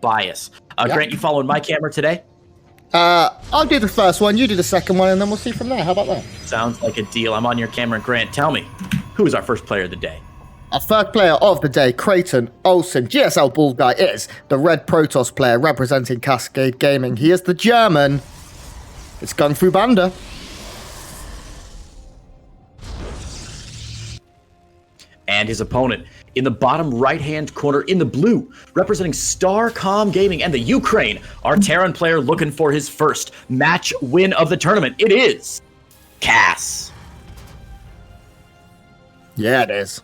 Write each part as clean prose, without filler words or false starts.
bias. Grant, you following my camera today? I'll do the first one, you do the second one, and then we'll see from there. How about that? Sounds like a deal. I'm on your camera. Grant, tell me, who is our first player of the day? Our third player of the day, Creighton Olsen, GSL Ball Guy, is the Red Protoss player representing Cascade Gaming. He is the German. It's GunGFuBanDa. And his opponent in the bottom right-hand corner in the blue, representing Starcom Gaming and the Ukraine, our Terran player looking for his first match win of the tournament. It is Cass. Yeah, it is.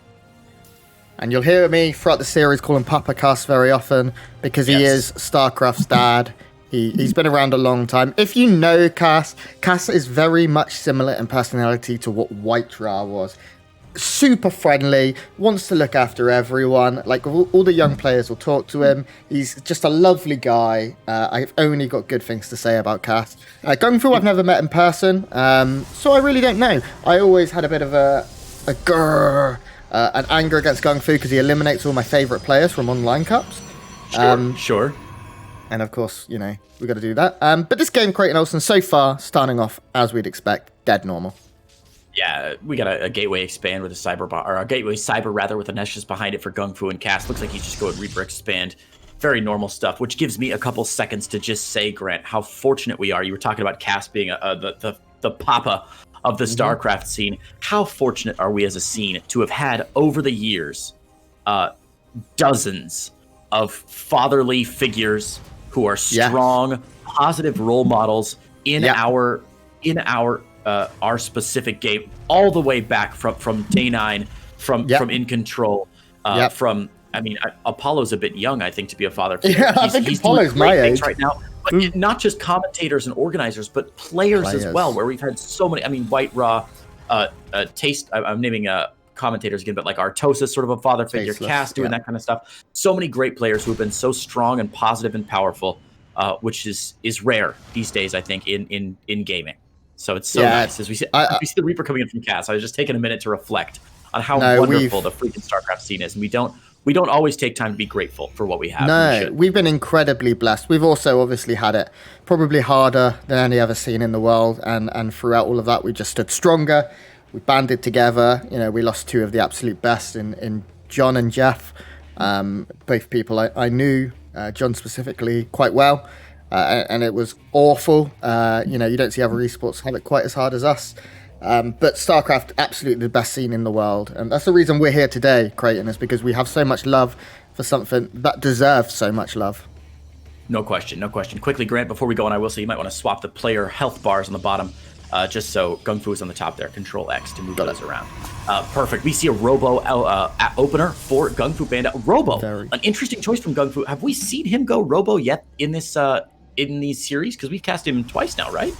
And you'll hear me throughout the series call him Papa Cass very often because he is StarCraft's dad. He's been around a long time. If you know Cass, Cass is very much similar in personality to what White Ra was. Super friendly, wants to look after everyone. Like all the young players will talk to him. He's just a lovely guy. I've only got good things to say about Cass. GunGfu, I've never met in person, so I really don't know. I always had a bit of an anger against GunGfu because he eliminates all my favorite players from online cups. Sure. And of course, you know, we got to do that. But this game, Creighton Olsen, so far starting off as we'd expect, dead normal. Yeah, we got a gateway expand with a cyber bot, or a gateway cyber rather with a Nessus behind it for GunGfu and Cass. Looks like he's just going Reaper expand. Very normal stuff, which gives me a couple seconds to just say, Grant, how fortunate we are. You were talking about Cass being the papa of the StarCraft scene. How fortunate are we as a scene to have had over the years dozens of fatherly figures who are strong, positive role models in our specific game, all the way back from day 9, from In Control, from, I mean, Apollo's a bit young, I think, to be a father figure. Yeah, I think Apollo's my age right now. But not just commentators and organizers, but players as well, where we've had so many. I mean, White Ra, Taste. I'm naming commentators again, but like Artosis, sort of a father figure, Cass doing that kind of stuff. So many great players who have been so strong and positive and powerful, which is rare these days, I think, in gaming. So it's so nice as we see the Reaper coming in from Cass. I was just taking a minute to reflect on how wonderful the freaking StarCraft scene is, and we don't always take time to be grateful for what we have. No, we've been incredibly blessed. We've also obviously had it probably harder than any other scene in the world, and throughout all of that, we just stood stronger. We banded together. You know, we lost 2 of the absolute best in John and Jeff. Both people I knew, John specifically, quite well. And it was awful. You know, you don't see other esports have it quite as hard as us. But StarCraft, absolutely the best scene in the world. And that's the reason we're here today, Creighton, is because we have so much love for something that deserves so much love. No question, no question. Quickly, Grant, before we go on, I will say you might want to swap the player health bars on the bottom, just so GunGfu is on the top there. Control X to move those around. Perfect. We see a Robo opener for GunGFuBanDa. Robo, an interesting choice from GunGfu. Have we seen him go Robo yet in this in these series? Because we've cast him twice now, right?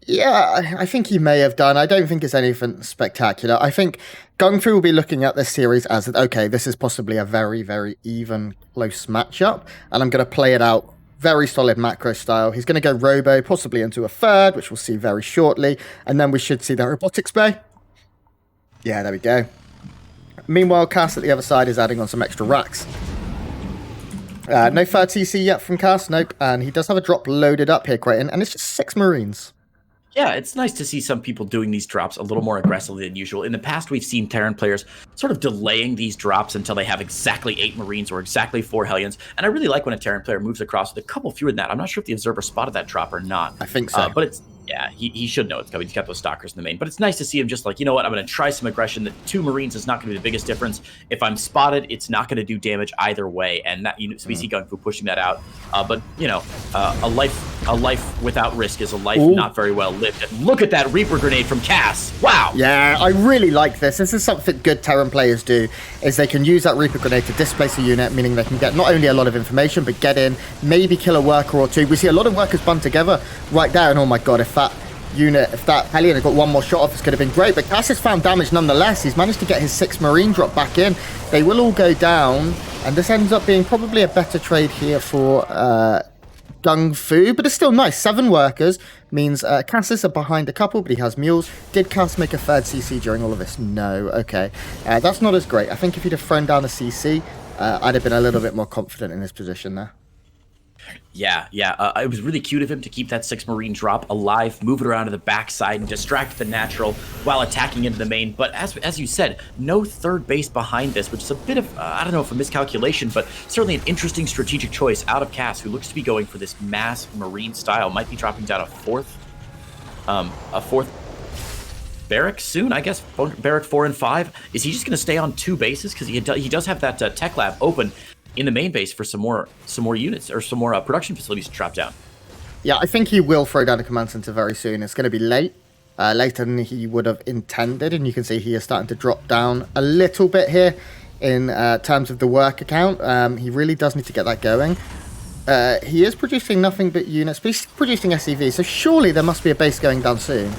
Yeah, I think he may have done. I don't think it's anything spectacular. I think GunGfu will be looking at this series as, okay, this is possibly a very, very even, close matchup, and I'm going to play it out very solid macro style. He's going to go Robo, possibly into a third, which we'll see very shortly, and then we should see the robotics bay. Yeah, there we go. Meanwhile, Cass at the other side is adding on some extra racks. No third TC yet from Cass, nope, and he does have a drop loaded up here, Creighton, and it's just 6 Marines. Yeah, it's nice to see some people doing these drops a little more aggressively than usual. In the past, we've seen Terran players sort of delaying these drops until they have exactly 8 Marines or exactly 4 Hellions. And I really like when a Terran player moves across with a couple fewer than that. I'm not sure if the Observer spotted that drop or not. I think so. But it's, yeah, he should know it's coming. He's got those stalkers in the main. But it's nice to see him just like, you know what, I'm going to try some aggression. That 2 Marines is not going to be the biggest difference. If I'm spotted, it's not going to do damage either way. And that, you know, so we see GunGfu pushing that out. But, you know, a life without risk is a life not very well lived. And look at that Reaper grenade from Cass. Wow. Yeah, I really like this. This is something good Terran players do, is they can use that Reaper grenade to displace a unit, meaning they can get not only a lot of information, but get in, maybe kill a worker or 2. We see a lot of workers bund together right there, and oh my god, if that Hellion had got 1 more shot off, this could have been great. But Cass has found damage nonetheless. He's managed to get his 6 Marine drop back in. They will all go down, and this ends up being probably a better trade here for GunGfu, but it's still nice. 7 workers means Cass are behind a couple, but he has mules. Did Cass make a third CC during all of this? No. Okay. That's not as great. I think if he'd have thrown down a CC, I'd have been a little bit more confident in his position there. Yeah, it was really cute of him to keep that 6 Marine drop alive, move it around to the backside, and distract the natural while attacking into the main. But as you said, no third base behind this, which is a bit of, I don't know if a miscalculation, but certainly an interesting strategic choice out of Cass, who looks to be going for this mass Marine style. Might be dropping down a fourth barrack soon, I guess. Barrack 4 and 5. Is he just going to stay on 2 bases? Because he does have that tech lab open in the main base for some more units or some more production facilities to drop down. Yeah, I think he will throw down a command center very soon. It's going to be late, later than he would have intended, and you can see he is starting to drop down a little bit here in terms of the work account. He really does need to get that going. He is producing nothing but units, but he's producing SCV, so surely there must be a base going down soon.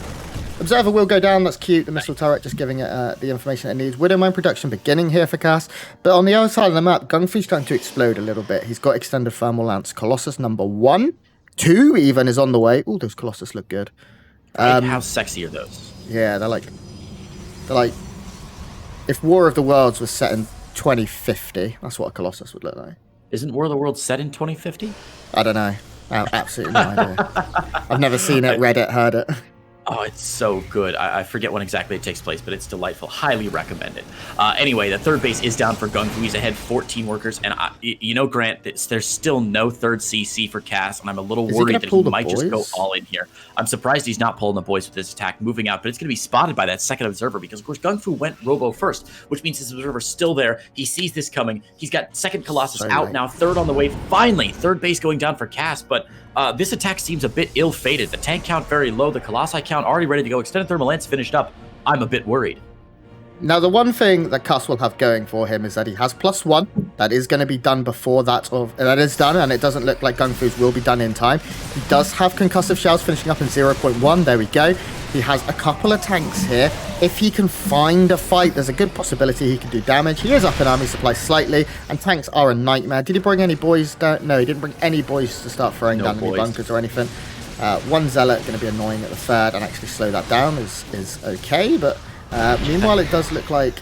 Observer will go down, that's cute. The missile turret just giving it the information it needs. Widowmine production beginning here for Cass. But on the other side of the map, GunGFu's starting to explode a little bit. He's got extended thermal lance. Colossus number 1, 2 even is on the way. Oh, those Colossus look good. How sexy are those? Yeah, they're like, if War of the Worlds was set in 2050, that's what a Colossus would look like. Isn't War of the Worlds set in 2050? I don't know. I have absolutely no idea. I've never seen it, read it, heard it. Oh, it's so good. I forget when exactly it takes place, but it's delightful. Highly recommend it. Anyway, the third base is down for GunGFu. He's ahead 14 workers. And, Grant, there's still no third CC for Cass, and I'm a little worried that he might just go all in here. I'm surprised he's not pulling the boys with this attack, moving out, but it's going to be spotted by that second observer because, of course, GunGFu went Robo first, which means his observer's still there. He sees this coming. He's got second Colossus out now, third on the way. Finally, third base going down for Cass, but this attack seems a bit ill-fated. The tank count very low, the Colossi count already ready to go. Extended Thermal Lance finished up. I'm a bit worried. Now, the one thing that Cass will have going for him is that he has +1. That is going to be done before that is done, and it doesn't look like GunGFu's will be done in time. He does have concussive shells finishing up in 0.1. There we go. He has a couple of tanks here. If he can find a fight, there's a good possibility he can do damage. He is up in army supply slightly, and tanks are a nightmare. Did he bring any boys down? No, he didn't bring any boys to start throwing down any bunkers or anything. One Zealot going to be annoying at the third, and actually slow that down is okay, but meanwhile it does look like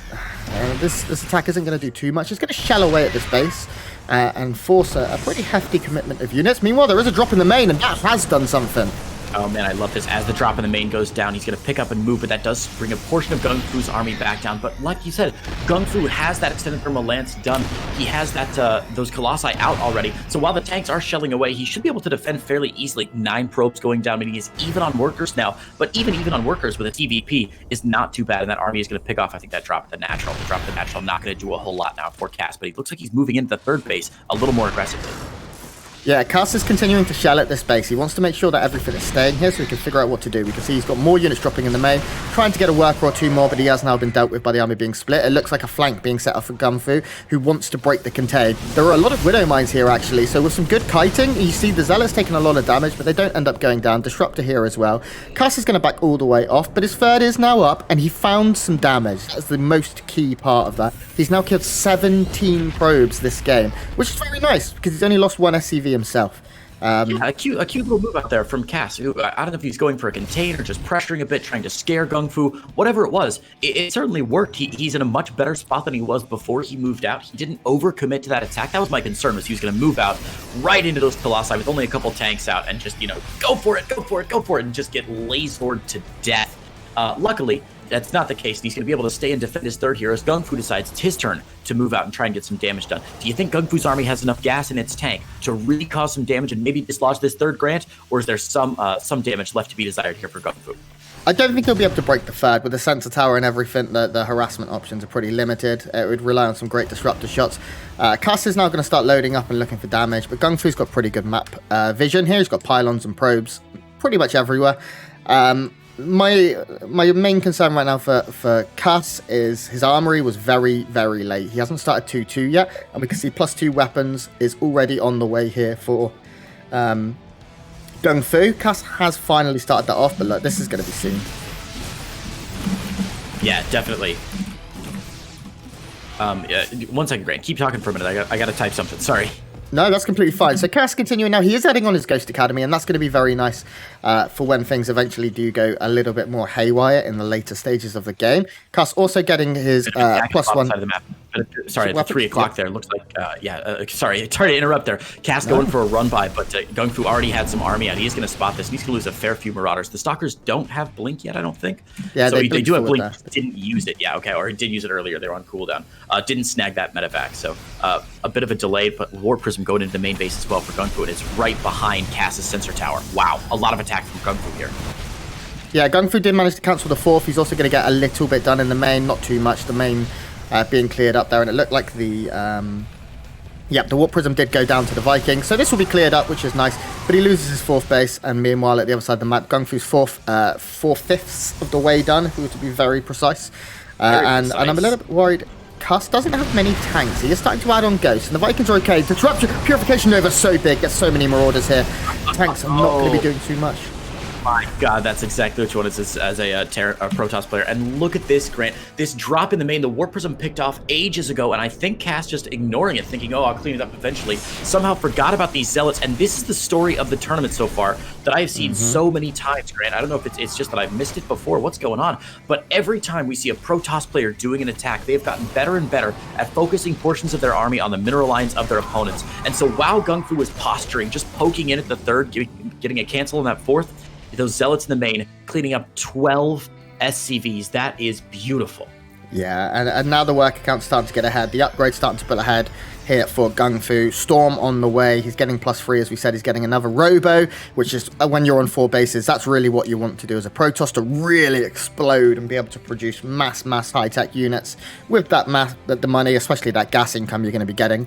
this attack isn't going to do too much. It's going to shell away at this base and force a pretty hefty commitment of units. Meanwhile, there is a drop in the main, and that has done something. Oh man, I love this. As the drop in the main goes down, he's going to pick up and move, but that does bring a portion of GunGFu's army back down. But like you said, GunGFu has that extended thermal lance done. He has that those Colossi out already. So while the tanks are shelling away, he should be able to defend fairly easily. 9 probes going down, meaning he's even on workers now. But even on workers with a TVP is not too bad, and that army is going to pick off, I think, that drop at the natural. The drop at the natural not going to do a whole lot now for Cass, but he looks like he's moving into the third base a little more aggressively. Yeah, Cass is continuing to shell at this base. He wants to make sure that everything is staying here so he can figure out what to do. We can see he's got more units dropping in the main, trying to get a worker or 2 more, but he has now been dealt with by the army being split. It looks like a flank being set up for GunGFu, who wants to break the contain. There are a lot of Widow Mines here, actually, so with some good kiting, you see the Zealots taking a lot of damage, but they don't end up going down. Disruptor here as well. Cass is going to back all the way off, but his third is now up, and he found some damage. That's the most key part of that. He's now killed 17 probes this game, which is very nice, because he's only lost 1 SCV himself. Yeah, a cute little move out there from Cass. I don't know if he's going for a contain or just pressuring a bit, trying to scare GunGFu. Whatever it was, it certainly worked. He's in a much better spot than he was before he moved out. He didn't overcommit to that attack. That was my concern, was he was going to move out right into those Colossi with only a couple tanks out and just, go for it, and just get lasered to death. Luckily, that's not the case, and he's going to be able to stay and defend his third here as GunGFu decides it's his turn to move out and try and get some damage done. Do you think GunGFu's army has enough gas in its tank to really cause some damage and maybe dislodge this third Grant, or is there some damage left to be desired here for GunGFu? I don't think he'll be able to break the third. With the sensor tower and everything, the harassment options are pretty limited. It would rely on some great disruptor shots. Cass is now going to start loading up and looking for damage, but GunGFu's got pretty good map vision here. He's got pylons and probes pretty much everywhere. My main concern right now for Cass is his armory was very, very late. He hasn't started 2-2 yet, and we can see +2 weapons is already on the way here for GunGFu. Cass has finally started that off, but look, this is going to be soon. Yeah, definitely. 1 second, Grant. Keep talking for a minute. I got to type something. Sorry. No, that's completely fine. So Cass continuing now. He is adding on his Ghost Academy, and that's going to be very nice for when things eventually do go a little bit more haywire in the later stages of the game. Cass also getting his +1. Sorry, at 3 o'clock there. Looks like, sorry to interrupt there. Cass going for a run by, but GunGFu already had some army out. He's going to spot this. He's going to lose a fair few Marauders. The Stalkers don't have Blink yet, I don't think. Yeah, so they do have Blink. Didn't use it. Yeah, okay, or he did use it earlier. They were on cooldown. Didn't snag that medevac. So a bit of a delay, but War Prism going into the main base as well for GunGFu, and it's right behind Cass's sensor tower. Wow, a lot of attack from GunGFu here. Yeah, GunGFu did manage to cancel the 4th. He's also going to get a little bit done in the main, not too much. The main being cleared up there, and it looked like the Warp Prism did go down to the Vikings, so this will be cleared up, which is nice. But he loses his 4th base, and meanwhile at the other side of the map, GunGFu's 4/5 of the way done, if we were to be very precise. And I'm a little bit worried. Cuss doesn't have many tanks. He is starting to add on Ghosts, and the Vikings are okay. Disruption, Purification Nova is so big. There's so many Marauders here. Tanks are not going to be doing too much. My God, that's exactly what you want as a Protoss player. And look at this, Grant. This drop in the main, the Warp Prism picked off ages ago, and I think Cass just ignoring it, thinking, oh, I'll clean it up eventually. Somehow forgot about these Zealots, and this is the story of the tournament so far that I have seen so many times, Grant. I don't know if it's just that I've missed it before, what's going on, but every time we see a Protoss player doing an attack, they've gotten better and better at focusing portions of their army on the mineral lines of their opponents. And so while GunGFu was posturing, just poking in at the 3rd, getting a cancel on that 4th, those Zealots in the main, cleaning up 12 SCVs. That is beautiful. Yeah, and now the work account's starting to get ahead. The upgrade's starting to pull ahead here for GunGFu. Storm on the way. He's getting +3, as we said. He's getting another Robo, which is, when you're on 4 bases, that's really what you want to do as a Protoss, to really explode and be able to produce mass high-tech units with that the money, especially that gas income you're going to be getting.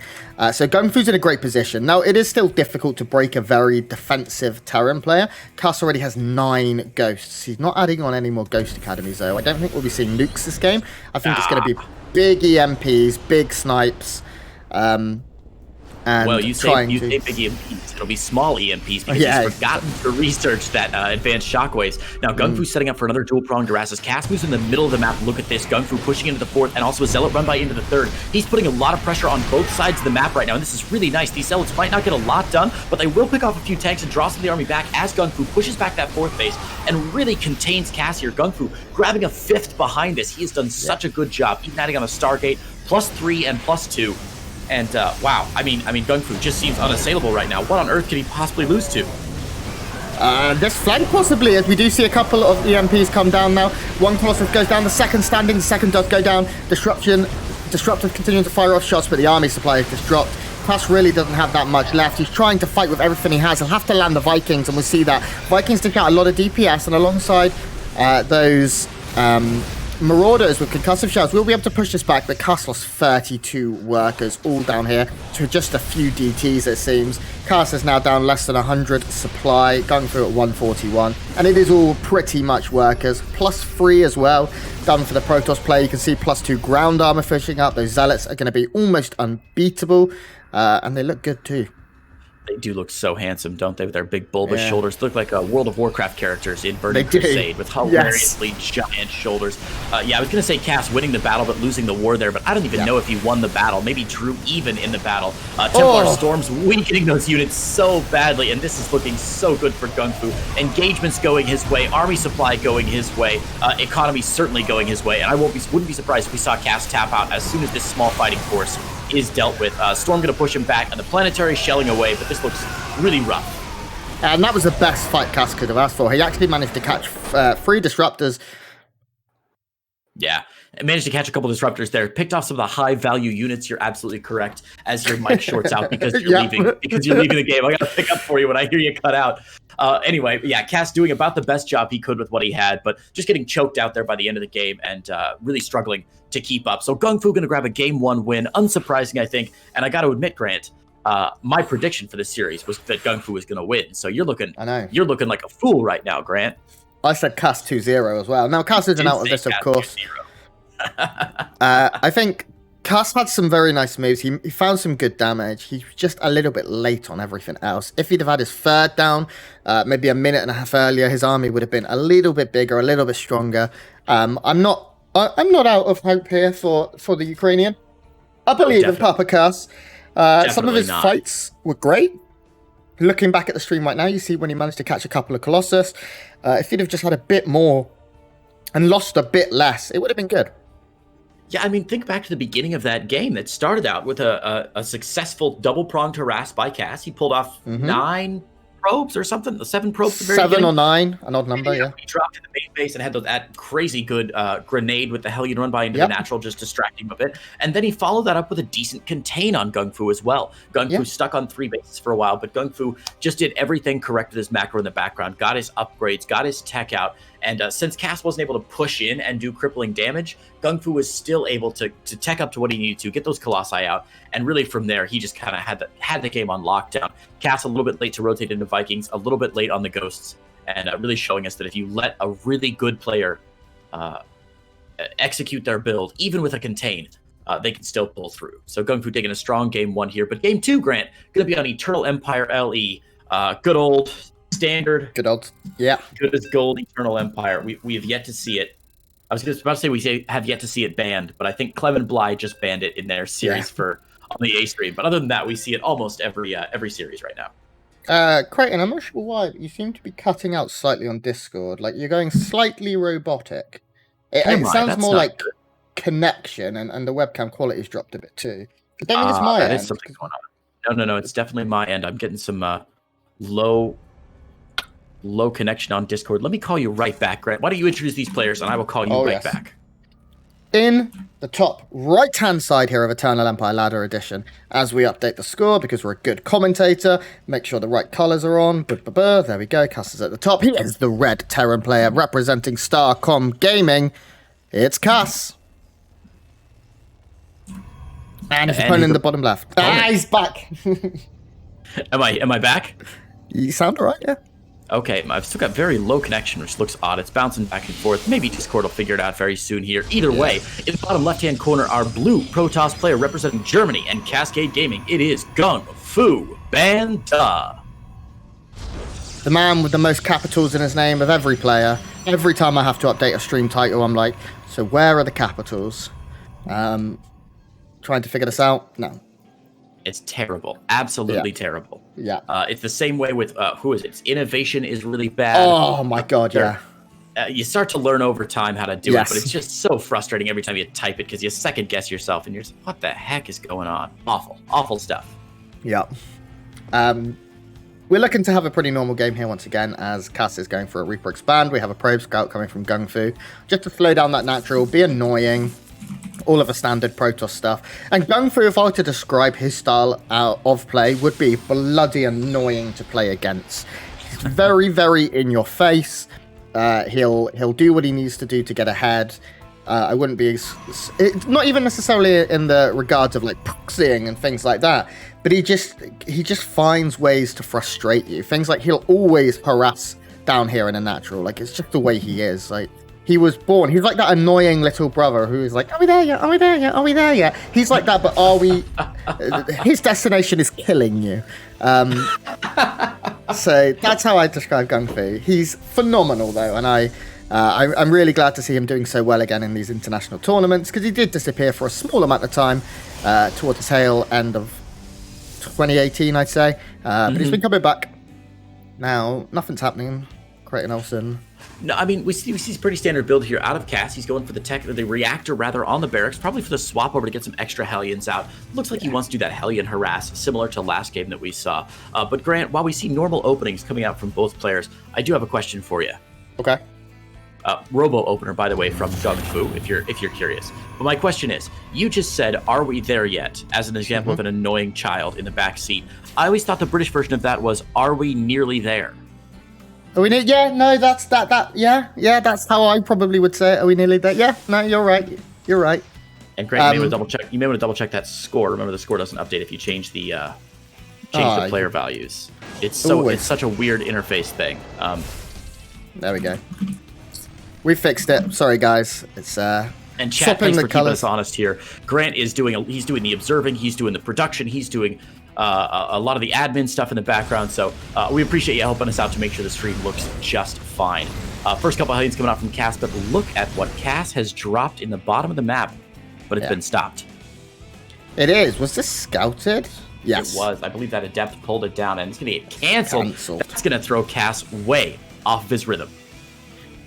So GunGFu's in a great position. Now, it is still difficult to break a very defensive Terran player. Cass already has 9 Ghosts. He's not adding on any more Ghost Academies, though. I don't think we'll be seeing nukes this game. I think it's going to be big EMPs, big snipes. Well, you say big EMPs. It'll be small EMPs because he's forgotten to research that advanced shockwaves. Now, GunGFu's setting up for another dual-pronged Durasus. Cass moves in the middle of the map. Look at this. GunGFu pushing into the 4th, and also a Zealot run by into the 3rd. He's putting a lot of pressure on both sides of the map right now, and this is really nice. These Zealots might not get a lot done, but they will pick off a few tanks and draw some of the army back as GunGFu pushes back that 4th base and really contains Cass here. GunGFu grabbing a 5th behind this. He has done such a good job, even adding on a Stargate, +3 and +2. And wow, I mean, GunGFu just seems unassailable right now. What on earth could he possibly lose to? This flank possibly, as we do see a couple of EMPs come down now. One Colossus goes down, the 2nd standing, the 2nd does go down. Disruptive continuing to fire off shots, but the army supply is just dropped. Cass really doesn't have that much left. He's trying to fight with everything he has. He'll have to land the Vikings, and we'll see that. Vikings take out a lot of DPS, and alongside those Marauders with concussive shells will be able to push this back, but Cass lost 32 workers all down here to just a few DTs, it seems. Cass is now down less than 100 supply, GunGFu at 141, and it is all pretty much workers. +3 as well, done for the Protoss player. You can see +2 ground armor fishing up. Those Zealots are going to be almost unbeatable, and they look good too. They do look so handsome, don't they, with their big bulbous shoulders? Look like World of Warcraft characters in Burning Crusade with hilariously giant shoulders. Yeah, I was going to say Cass winning the battle but losing the war there, but I don't even know if he won the battle. Maybe drew even in the battle. Templar Storm's weakening those units so badly, and this is looking so good for GunGFu. Engagements going his way, army supply going his way, economy certainly going his way, and I wouldn't be surprised if we saw Cass tap out as soon as this small fighting force is dealt with. Storm going to push him back, and the planetary shelling away, but this looks really rough. And that was the best fight Cass could have asked for. He actually managed to catch 3 disruptors. Yeah, managed to catch a couple disruptors there. Picked off some of the high-value units. You're absolutely correct. As your mic shorts out because you're leaving the game. I got to pick up for you when I hear you cut out. Anyway, yeah, Cass doing about the best job he could with what he had, but just getting choked out there by the end of the game and really struggling to keep up. So GunGFu going to grab a Game 1 win. Unsurprising, I think. And I got to admit, Grant, my prediction for this series was that GunGFu was going to win. So you're looking like a fool right now, Grant. I said Cass 2-0 as well. Now, Cass isn't out of this, of course. I think Cass had some very nice moves. He found some good damage. He's just a little bit late on everything else. If he'd have had his 3rd down, maybe a minute and a half earlier, his army would have been a little bit bigger, a little bit stronger. I'm not out of hope here for the Ukrainian. I believe in Papa Cass. Some of his fights were great. Looking back at the stream right now, you see when he managed to catch a couple of Colossus. If he'd have just had a bit more and lost a bit less, it would have been good. Yeah, I mean, think back to the beginning of that game that started out with a successful double-pronged harass by Cass. He pulled off 9 probes or something, 7 probes at the very 7 beginning. or 9, an odd number, yeah. He dropped in the main base and had that crazy good grenade with the Hellion run by into the natural, just distracting him a bit. And then he followed that up with a decent contain on GungFu as well. GungFu stuck on 3 bases for a while, but GungFu just did everything correct with his macro in the background, got his upgrades, got his tech out. And since Cass wasn't able to push in and do crippling damage, GungFu was still able to tech up to what he needed to, get those Colossi out, and really from there, he just kind of had the game on lockdown. Cass a little bit late to rotate into Vikings, a little bit late on the Ghosts, and really showing us that if you let a really good player execute their build, even with a contain, they can still pull through. So GungFu taking a strong game 1 here, but game 2, Grant, going to be on Eternal Empire LE. Good old standard. Good old, yeah. Good as gold Eternal Empire. We have yet to see it. I was about to say have yet to see it banned, but I think Clem and Bly just banned it in their series on the A stream. But other than that, we see it almost every series right now. Creighton, I'm not sure why, but you seem to be cutting out slightly on Discord. Like, you're going slightly robotic. It sounds more like connection, and the webcam quality's dropped a bit too. I don't think it's my end. That is something going on. No, it's definitely my end. I'm getting some low connection on Discord. Let me call you right back, Grant. Why don't you introduce these players, and I will call you back. In the top right-hand side here of Eternal Empire Ladder Edition, as we update the score, because we're a good commentator, make sure the right colours are on. There we go. Cass is at the top. He is the red Terran player representing Starcom Gaming. It's Cass. And his opponent in the bottom left. He's back. Am I back? You sound alright, yeah. Okay, I've still got very low connection, which looks odd. It's bouncing back and forth. Maybe Discord will figure it out very soon here. Either way, in the bottom left-hand corner, our blue Protoss player representing Germany and Cascade Gaming. It is GunGFuBanDa. The man with the most capitals in his name of every player. Every time I have to update a stream title, I'm like, so where are the capitals? Trying to figure this out? No. It's terrible. Absolutely terrible. Yeah. It's the same way with, who is it? It's innovation is really bad. Oh my God, yeah. You start to learn over time how to do it, but it's just so frustrating every time you type it because you second guess yourself and you're just, what the heck is going on? Awful stuff. Yeah. We're looking to have a pretty normal game here once again as Cass is going for a Reaper Expand. We have a Probe Scout coming from GungFu just to slow down that natural, be annoying. All of the standard Protoss stuff. And GungFu, if I were to describe his style of play, would be bloody annoying to play against. He's very, very in your face. He'll do what he needs to do to get ahead. I wouldn't be... not even necessarily in the regards of like proxying and things like that, but he just finds ways to frustrate you. Things like he'll always harass down here in a natural. Like, it's just the way he is. Like, he was born. He's like that annoying little brother who is like, are we there yet? Are we there yet? Are we there yet? He's like that, but are we... his destination is killing you. So that's how I describe GungFu. He's phenomenal, though, and I'm really glad to see him doing so well again in these international tournaments, because he did disappear for a small amount of time towards the tail end of 2018, I'd say. But he's been coming back. Now, nothing's happening. Creighton Olsen... No, I mean, we see pretty standard build here out of Cass. He's going for the reactor rather on the barracks, probably for the swap over to get some extra Hellions out. Looks like he wants to do that Hellion harass, similar to last game that we saw. But Grant, while we see normal openings coming out from both players, I do have a question for you. Okay. Robo opener, by the way, from GungFu, if you're curious. But my question is, you just said, "Are we there yet?" as an example of an annoying child in the back seat. I always thought the British version of that was, "Are we nearly there?" Are we yeah, no, that's yeah, that's how I probably would say it. Are we nearly there? Yeah, no, you're right. And Grant, you may want to double check. You may want to double check that score. Remember, the score doesn't update if you change the player values. It's such a weird interface thing. There we go. We fixed it. Sorry, guys. It's and chat, thanks for keeping us honest here. Grant is doing the observing. He's doing the production. He's doing a lot of the admin stuff in the background, so we appreciate you helping us out to make sure the stream looks just fine. First couple of Hellions coming out from Cass, but look at what Cass has dropped in the bottom of the map, but it's been stopped. It is. Was this scouted? Yes. It was. I believe that Adept pulled it down, and it's going to get canceled. That's going to throw Cass way off of his rhythm.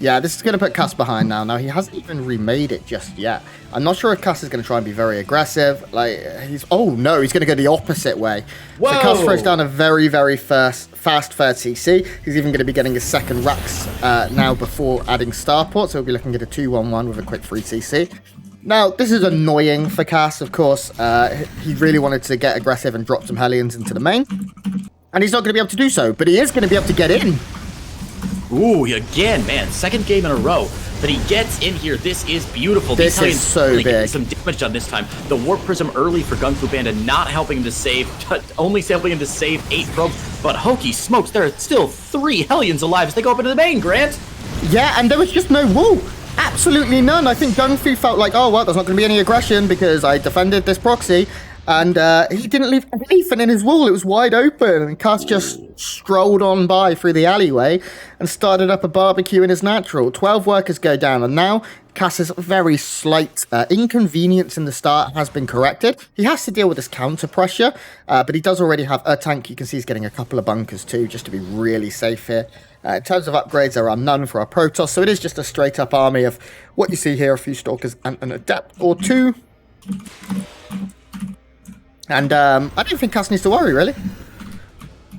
Yeah, this is going to put Cass behind now. Now, he hasn't even remade it just yet. I'm not sure if Cass is going to try and be very aggressive. Like, oh, no, he's going to go the opposite way. Whoa. So Cass throws down a very, very fast third CC. He's even going to be getting his second racks now before adding starport. So he'll be looking at a 2-1-1 with a quick 3 CC. Now, this is annoying for Cass, of course. He really wanted to get aggressive and drop some Hellions into the main. And he's not going to be able to do so, but he is going to be able to get in. Ooh, again, man, second game in a row that he gets in here. This is beautiful. This is so really big. Some damage done this time. The Warp Prism early for GunGFuBanDa, not helping him to save, only helping him to save 8 probes. But hokey smokes, there are still 3 Hellions alive as they go up into the main, Grant. Yeah, and there was just no wall. Absolutely none. I think GunGfu felt like, oh, well, there's not going to be any aggression because I defended this proxy. And he didn't leave anything in his wall. It was wide open. And Cass just strolled on by through the alleyway and started up a barbecue in his natural. 12 workers go down. And now Cass's very slight inconvenience in the start has been corrected. He has to deal with this counter pressure. But he does already have a tank. You can see he's getting a couple of bunkers too, just to be really safe here. In terms of upgrades, there are none for our Protoss. So it is just a straight up army of what you see here, a few Stalkers and an Adept or 2. And I don't think Cass needs to worry, really.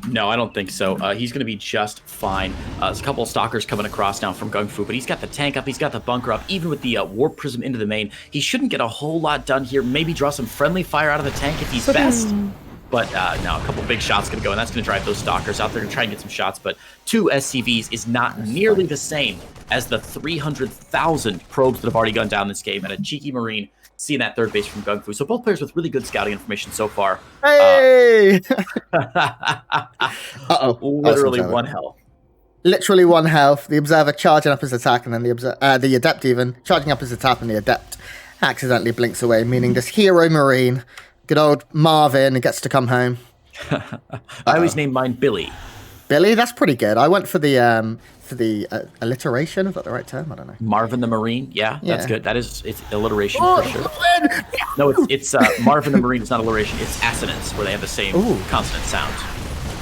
No, I don't think so. He's going to be just fine. There's a couple of Stalkers coming across now from GunGfu, but he's got the tank up, he's got the bunker up. Even with the Warp Prism into the main, he shouldn't get a whole lot done here. Maybe draw some friendly fire out of the tank if he's best. But no, a couple big shots going to go, and that's going to drive those Stalkers out there and try and get some shots. But 2 SCVs is not nearly the same as the 300,000 probes that have already gone down this game, and a cheeky Marine seeing that third base from GunGfu. So both players with really good scouting information so far. Hey! Literally 1 health. Literally 1 health. The Observer charging up his attack, and then the Adept even charging up his attack, and the Adept accidentally blinks away, meaning this hero Marine, good old Marvin, gets to come home. I always name mine Billy. Billy, that's pretty good. I went for the alliteration. Is that the right term? I don't know. Marvin the Marine. Yeah, that's good. It's alliteration for sure. No, it's Marvin the Marine. It's not alliteration. It's assonance, where they have the same consonant sound.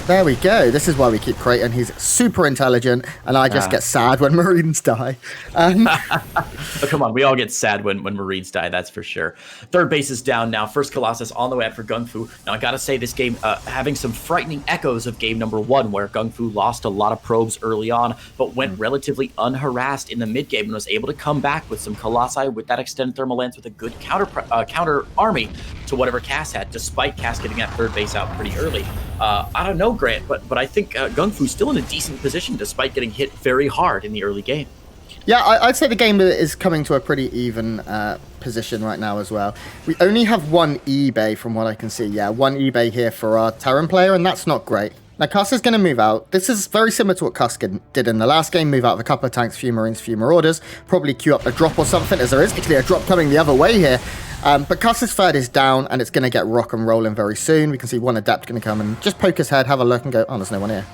There we go. This is why we keep Creighton. He's super intelligent, and I just get sad when Marines die. Oh, come on, we all get sad when Marines die, that's for sure. Third base is down now. First Colossus on the way out for GunGfu. Now, I gotta say, this game having some frightening echoes of game number 1, where GunGfu lost a lot of probes early on, but went relatively unharassed in the mid-game and was able to come back with some Colossi with that extended thermal lance with a good counter army to whatever Cass had, despite Cass getting that third base out pretty early. I don't know, Grant, but I think GunGfu's still in a decent position despite getting hit very hard in the early game. Yeah, I'd say the game is coming to a pretty even position right now as well. We only have 1 eBay from what I can see. Yeah, 1 eBay here for our Terran player, and that's not great. Now, Cass is going to move out. This is very similar to what Cass did in the last game. Move out of a couple of tanks, few Marines, few Marauders. Probably queue up a drop or something, as there is actually a drop coming the other way here. But Cass's third is down, and it's going to get rock and rolling very soon. We can see 1 Adept going to come and just poke his head, have a look, and go, oh, there's no one here.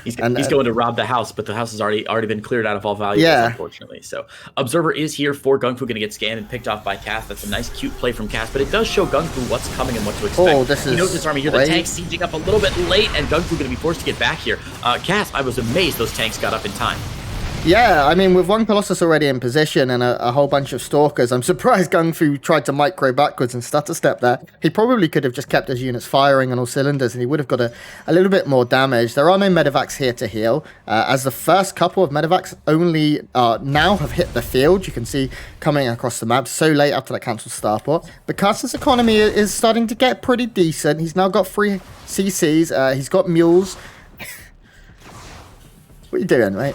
He's going to rob the house, but the house has already been cleared out of all valuables, unfortunately. So Observer is here for GunGfu, going to get scanned and picked off by Cass. That's a nice, cute play from Cass, but it does show GunGfu what's coming and what to expect. Oh, this is he knows his army here. The tank's sieging up a little bit late, and GunGfu going to be forced to get back here. Cass, I was amazed those tanks got up in time. Yeah, I mean, with 1 Colossus already in position and a whole bunch of Stalkers, I'm surprised GunGfu tried to micro backwards and stutter step there. He probably could have just kept his units firing on all cylinders, and he would have got a little bit more damage. There are no medevacs here to heal, as the first couple of medevacs only now have hit the field. You can see coming across the map so late after that cancelled starport. But Cass's economy is starting to get pretty decent. He's now got 3 CCs. He's got mules. What are you doing, mate?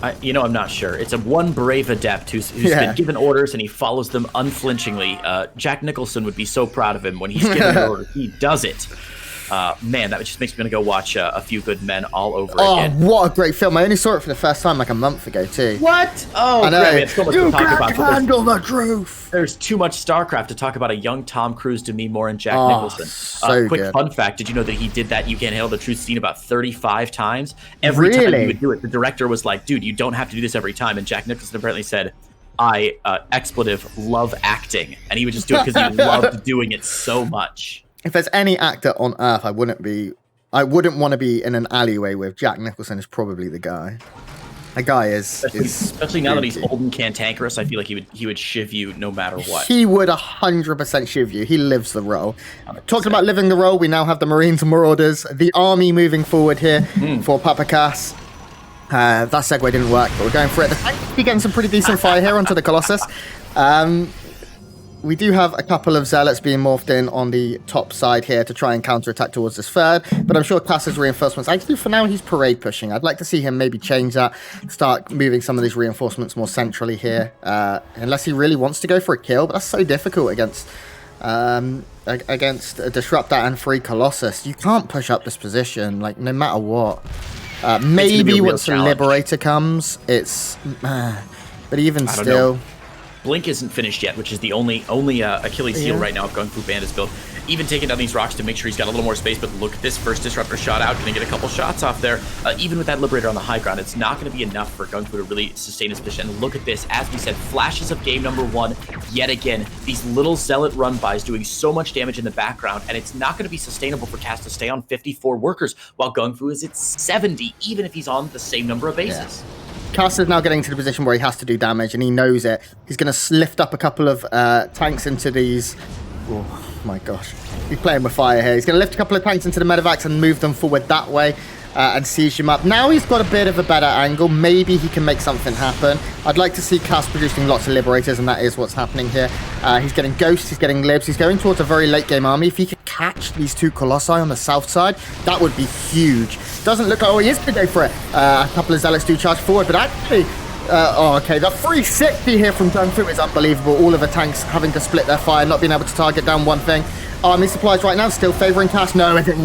I'm not sure. It's a 1 brave Adept who's been given orders, and he follows them unflinchingly. Jack Nicholson would be so proud of him when he's given an order. He does it. Man, that just makes me want to go watch A Few Good Men all over again. Oh, what a great film. I only saw it for the first time like a month ago, too. What? Oh, I know. It's so much to talk about. You can't handle the truth. There's too much StarCraft to talk about a young Tom Cruise, Demi Moore, and Jack Nicholson. So quick good. fun fact, did you know that he did that You Can't Handle the Truth scene about 35 times? Every time he would do it, the director was like, dude, you don't have to do this every time. And Jack Nicholson apparently said, love acting. And he would just do it because he loved doing it so much. If there's any actor on Earth I wouldn't be I wouldn't want to be in an alleyway with. Jack Nicholson is probably the guy. A guy especially now that he's old and cantankerous. I feel like he would shiv you no matter what. He would 100% shiv you. He lives the role. 100%. Talking about living the role, we now have the Marines and Marauders, the army moving forward here for Papa Cass. That segue didn't work, but we're going for it. The tank is getting some pretty decent fire here onto the Colossus. We do have a couple of Zealots being morphed in on the top side here to try and counterattack towards this third, but I'm sure Cass's reinforcements, actually for now he's parade pushing. I'd like to see him maybe change that, start moving some of these reinforcements more centrally here, unless he really wants to go for a kill, but that's so difficult against a Disruptor and free Colossus. You can't push up this position, like, no matter what. Maybe once the Liberator comes, it's... but even still... Blink isn't finished yet, which is the only Achilles heel right now of GunGFuBanDa's build. Even taking down these rocks to make sure he's got a little more space, but look at this first Disruptor shot out. Gonna get a couple shots off there. Even with that Liberator on the high ground, it's not gonna be enough for GunGFu to really sustain his position. And look at this, as we said, flashes of game number 1, yet again. These little Zealot run-bys doing so much damage in the background, and it's not gonna be sustainable for Cass to stay on 54 workers, while GunGFu is at 70, even if he's on the same number of bases. Yeah. Cass is now getting to the position where he has to do damage, and he knows it. He's going to lift up a couple of tanks into these... Oh, my gosh. He's playing with fire here. He's going to lift a couple of tanks into the medevacs and move them forward that way and siege him up. Now he's got a bit of a better angle. Maybe he can make something happen. I'd like to see Cass producing lots of Liberators, and that is what's happening here. He's getting Ghosts, he's getting Libs. He's going towards a very late-game army. If he could catch these 2 Colossi on the south side, that would be huge. Doesn't look like... Oh, he is going to go for it. A couple of Zealots do charge forward, but actually... okay, the 360 here from GunGFu is unbelievable. All of the tanks having to split their fire, not being able to target down one thing. Army supplies right now still favoring Cass. No, I think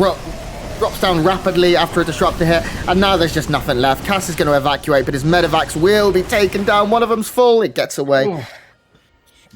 drops down rapidly after a Disruptor here, and now there's just nothing left. Cass is going to evacuate, but his medevacs will be taken down. One of them's full. It gets away. Oh.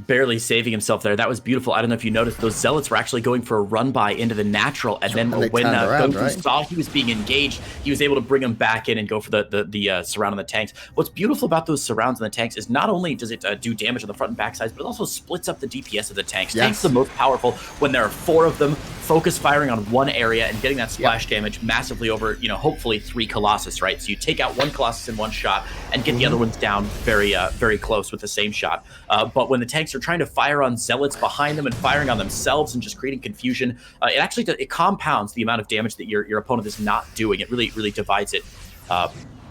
Barely saving himself there. That was beautiful. I don't know if you noticed, those Zealots were actually going for a run-by into the natural, and then when GunGFu saw he was being engaged, he was able to bring him back in and go for the surround on the tanks. What's beautiful about those surrounds on the tanks is not only does it do damage on the front and back sides, but it also splits up the DPS of the tanks. Yes. Tanks are the most powerful when there are 4 of them, focus firing on one area and getting that splash damage massively over, hopefully 3 Colossus, right? So you take out 1 Colossus in one shot and get the other ones down very close with the same shot. But when the tanks are trying to fire on Zealots behind them and firing on themselves and just creating confusion, it compounds the amount of damage that your opponent is not doing. It really divides it.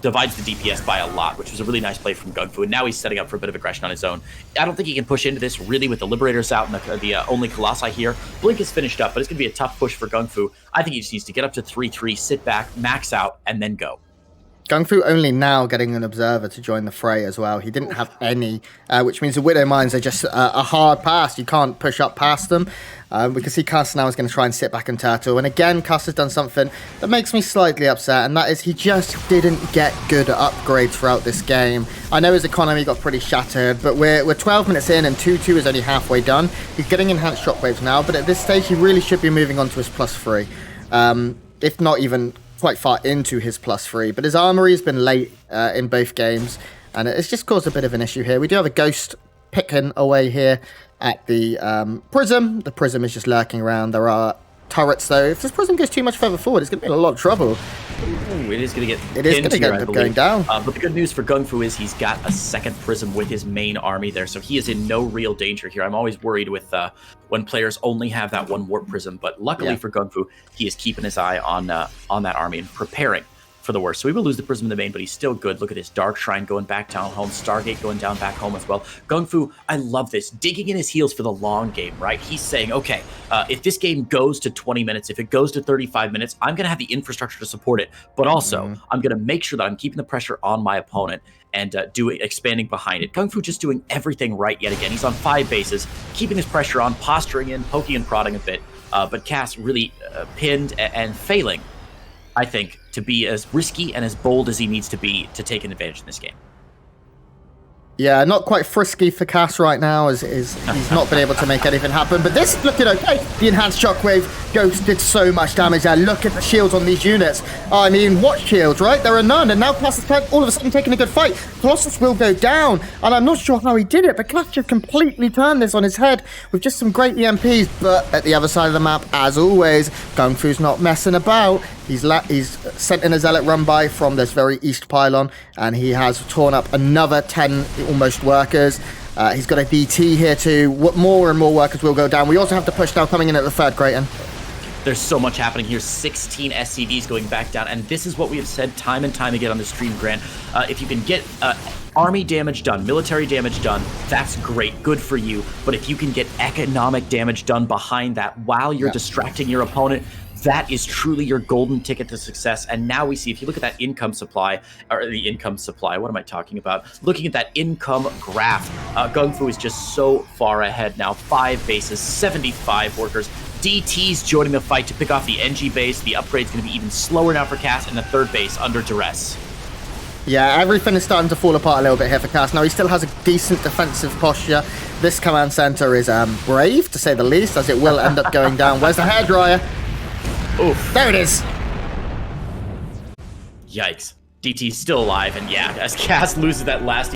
Divides the DPS by a lot, which was a really nice play from GunGFu, and now he's setting up for a bit of aggression on his own. I don't think he can push into this really with the Liberators out and the only Colossi here. Blink is finished up, but it's going to be a tough push for GunGFu. I think he just needs to get up to 3-3, sit back, max out, and then go. GunGFu only now getting an Observer to join the fray as well. He didn't have any, which means the Widow Mines are just a hard pass. You can't push up past them. We can see Cass now is going to try and sit back and turtle. And again, Cass has done something that makes me slightly upset, and that is he just didn't get good upgrades throughout this game. I know his economy got pretty shattered, but we're 12 minutes in and 2-2 is only halfway done. He's getting enhanced shockwaves now, but at this stage he really should be moving on to his +3. If not even quite far into his +3, but his armory has been late in both games, and it's just caused a bit of an issue here. We do have a Ghost picking away here at the Prism. The Prism is just lurking around. There are turrets, though. If this Prism goes too much further forward, it's going to be in a lot of trouble. Ooh, it is going to get going down. But the good news for GunGFu is he's got a second Prism with his main army there, so he is in no real danger here. I'm always worried with when players only have that one Warp Prism, but luckily for GunGFu, he is keeping his eye on that army and preparing for the worst. So he will lose the Prism in the main, but he's still good. Look at this Dark Shrine going back down home, Stargate going down back home as well. GunGFu, I love this, digging in his heels for the long game, right? He's saying, okay, if this game goes to 20 minutes, if it goes to 35 minutes, I'm going to have the infrastructure to support it, but also I'm going to make sure that I'm keeping the pressure on my opponent and expanding behind it. GunGFu just doing everything right yet again. He's on 5 bases, keeping his pressure on, posturing in, poking and prodding a bit, but Cass really pinned and failing, I think, to be as risky and as bold as he needs to be to take an advantage in this game. Yeah, not quite frisky for Cass right now, as he's not been able to make anything happen. But this is looking okay. The enhanced shockwave Ghost did so much damage there. Look at the shields on these units. I mean, what shields, right? There are none. And now Cass is all of a sudden taking a good fight. Colossus will go down. And I'm not sure how he did it, but Cass just completely turned this on his head with just some great EMPs. But at the other side of the map, as always, GunGFu's not messing about. He's sent in a Zealot run by from this very east pylon, and he has torn up another 10 almost workers. He's got a DT here too. More and more workers will go down. We also have the push now coming in at the third, Grayton. There's so much happening here. 16 SCVs going back down, and this is what we have said time and time again on the stream, Grant. If you can get army damage done, military damage done, that's great, good for you. But if you can get economic damage done behind that while you're distracting your opponent, that is truly your golden ticket to success. And now we see, if you look at that income supply, or the income supply, what am I talking about? Looking at that income graph, GunGFu is just so far ahead now. 5 bases, 75 workers. DT's joining the fight to pick off the NG base. The upgrade's going to be even slower now for Cass, and the third base under duress. Yeah, everything is starting to fall apart a little bit here for Cass. Now, he still has a decent defensive posture. This command center is brave, to say the least, as it will end up going down. Where's the hairdryer? Oof. There it is. Yikes. DT's still alive, and yeah, as Cass loses that last